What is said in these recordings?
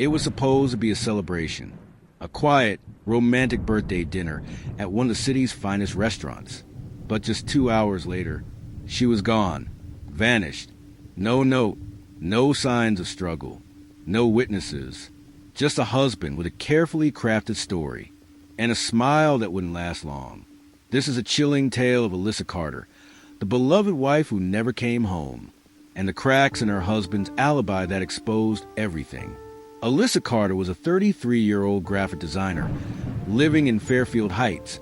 It was supposed to be a celebration, a quiet, romantic birthday dinner at one of the city's finest restaurants. But just 2 hours later, she was gone, vanished. No note, no signs of struggle, no witnesses, just a husband with a carefully crafted story and a smile that wouldn't last long. This is a chilling tale of Alyssa Carter, the beloved wife who never came home, and the cracks in her husband's alibi that exposed everything. Alyssa Carter was a 33-year-old graphic designer living in Fairfield Heights,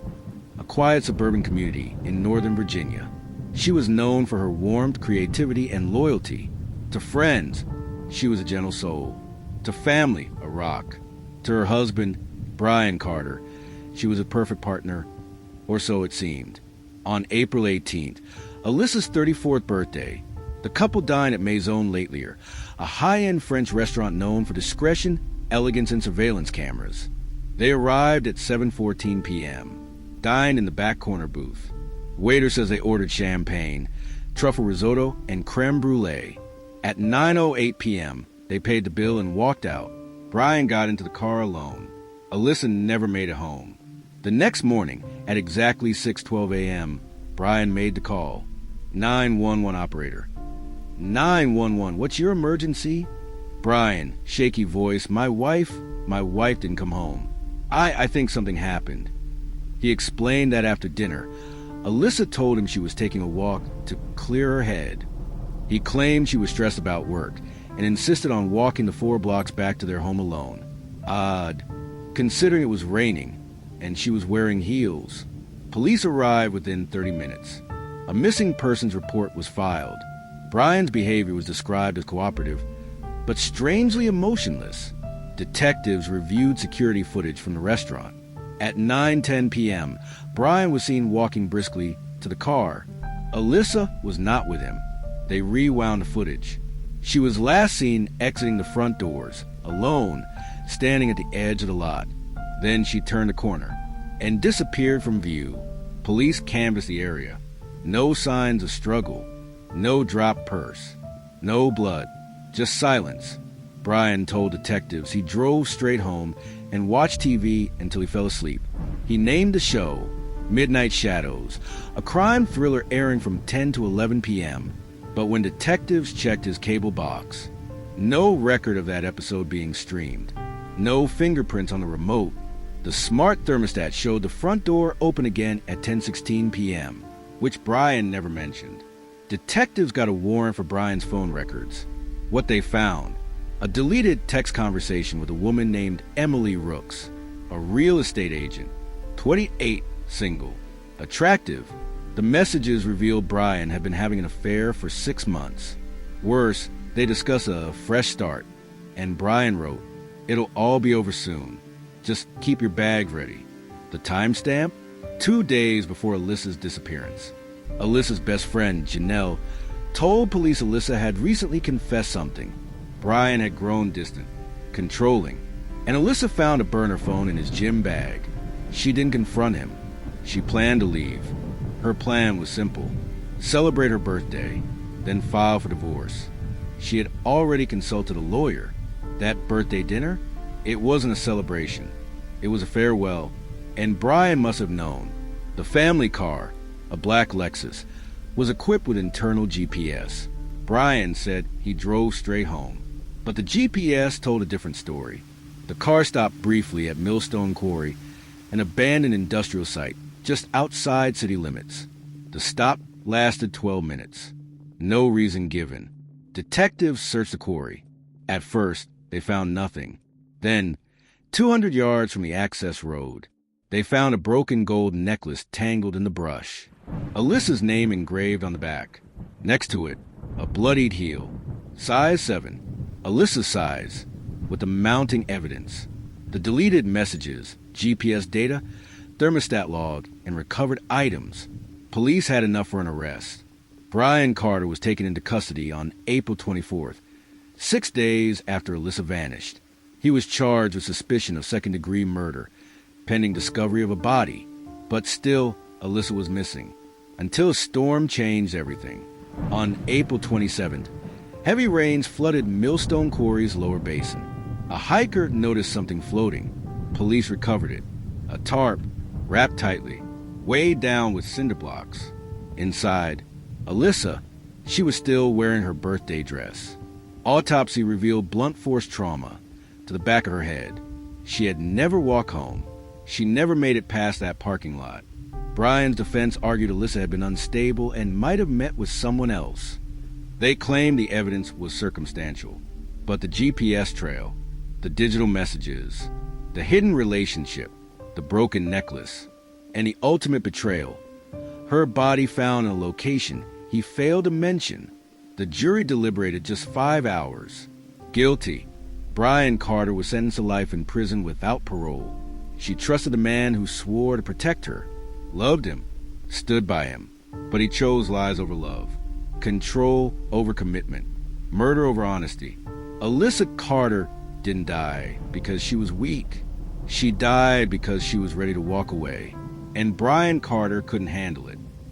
a quiet suburban community in Northern Virginia. She was known for her warmth, creativity, and loyalty. To friends, she was a gentle soul. To family, a rock. To her husband, Brian Carter, she was a perfect partner, or so it seemed. On April 18th, Alyssa's 34th birthday, the couple dined at Maison Latelier, a high-end French restaurant known for discretion, elegance, and surveillance cameras. They arrived at 7:14 p.m., dined in the back corner booth. Waiter says they ordered champagne, truffle risotto, and creme brulee. At 9:08 p.m., they paid the bill and walked out. Brian got into the car alone. Alyssa never made it home. The next morning, at exactly 6:12 a.m., Brian made the call. 911 operator. 911, what's your emergency? Brian, shaky voice, my wife didn't come home. I think something happened. He explained that after dinner, Alyssa told him she was taking a walk to clear her head. He claimed she was stressed about work and insisted on walking the 4 blocks back to their home alone. Odd, considering it was raining and she was wearing heels. Police arrived within 30 minutes. A missing persons report was filed. Brian's behavior was described as cooperative, but strangely emotionless. Detectives reviewed security footage from the restaurant. At 9:10 p.m., Brian was seen walking briskly to the car. Alyssa was not with him. They rewound the footage. She was last seen exiting the front doors, alone, standing at the edge of the lot. Then she turned the corner and disappeared from view. Police canvassed the area. No signs of struggle. No dropped purse. No blood. Just silence. Brian told detectives he drove straight home and watched TV until he fell asleep. He named the show Midnight Shadows, a crime thriller airing from 10 to 11 p.m. But when detectives checked his cable box, no record of that episode being streamed. No fingerprints on the remote. The smart thermostat showed the front door open again at 10:16 p.m., which Brian never mentioned. Detectives got a warrant for Brian's phone records. What they found: a deleted text conversation with a woman named Emily Rooks, a real estate agent, 28, single, attractive. The messages revealed Brian had been having an affair for 6 months. Worse, they discuss a fresh start, and Brian wrote, "It'll all be over soon. Just keep your bag ready." The timestamp? 2 days before Alyssa's disappearance. Alyssa's best friend, Janelle, told police Alyssa had recently confessed something. Brian had grown distant, controlling, and Alyssa found a burner phone in his gym bag. She didn't confront him. She planned to leave. Her plan was simple: celebrate her birthday, then file for divorce. She had already consulted a lawyer. That birthday dinner? It wasn't a celebration. It was a farewell, and Brian must have known. The family car, a black Lexus, was equipped with internal GPS. Brian said he drove straight home, but the GPS told a different story. The car stopped briefly at Millstone Quarry, an abandoned industrial site just outside city limits. The stop lasted 12 minutes. No reason given. Detectives searched the quarry. At first, they found nothing. Then, 200 yards from the access road, they found a broken gold necklace tangled in the brush. Alyssa's name engraved on the back. Next to it, a bloodied heel. Size 7. Alyssa's size, with the mounting evidence. The deleted messages, GPS data, thermostat log, and recovered items. Police had enough for an arrest. Brian Carter was taken into custody on April 24th, 6 days after Alyssa vanished. He was charged with suspicion of second-degree murder, pending discovery of a body. But still, Alyssa was missing, until a storm changed everything. On April 27th, heavy rains flooded Millstone Quarry's lower basin. A hiker noticed something floating. Police recovered it. A tarp, wrapped tightly, weighed down with cinder blocks. Inside, Alyssa, she was still wearing her birthday dress. Autopsy revealed blunt force trauma to the back of her head. She had never walked home. She never made it past that parking lot. Brian's defense argued Alyssa had been unstable and might have met with someone else. They claimed the evidence was circumstantial, but the GPS trail, the digital messages, the hidden relationship, the broken necklace, and the ultimate betrayal, her body found in a location he failed to mention. The jury deliberated just 5 hours. Guilty. Brian Carter was sentenced to life in prison without parole. She trusted a man who swore to protect her, loved him, stood by him, but he chose lies over love, control over commitment, murder over honesty. Alyssa Carter didn't die because she was weak. She died because she was ready to walk away, and Brian Carter couldn't handle it.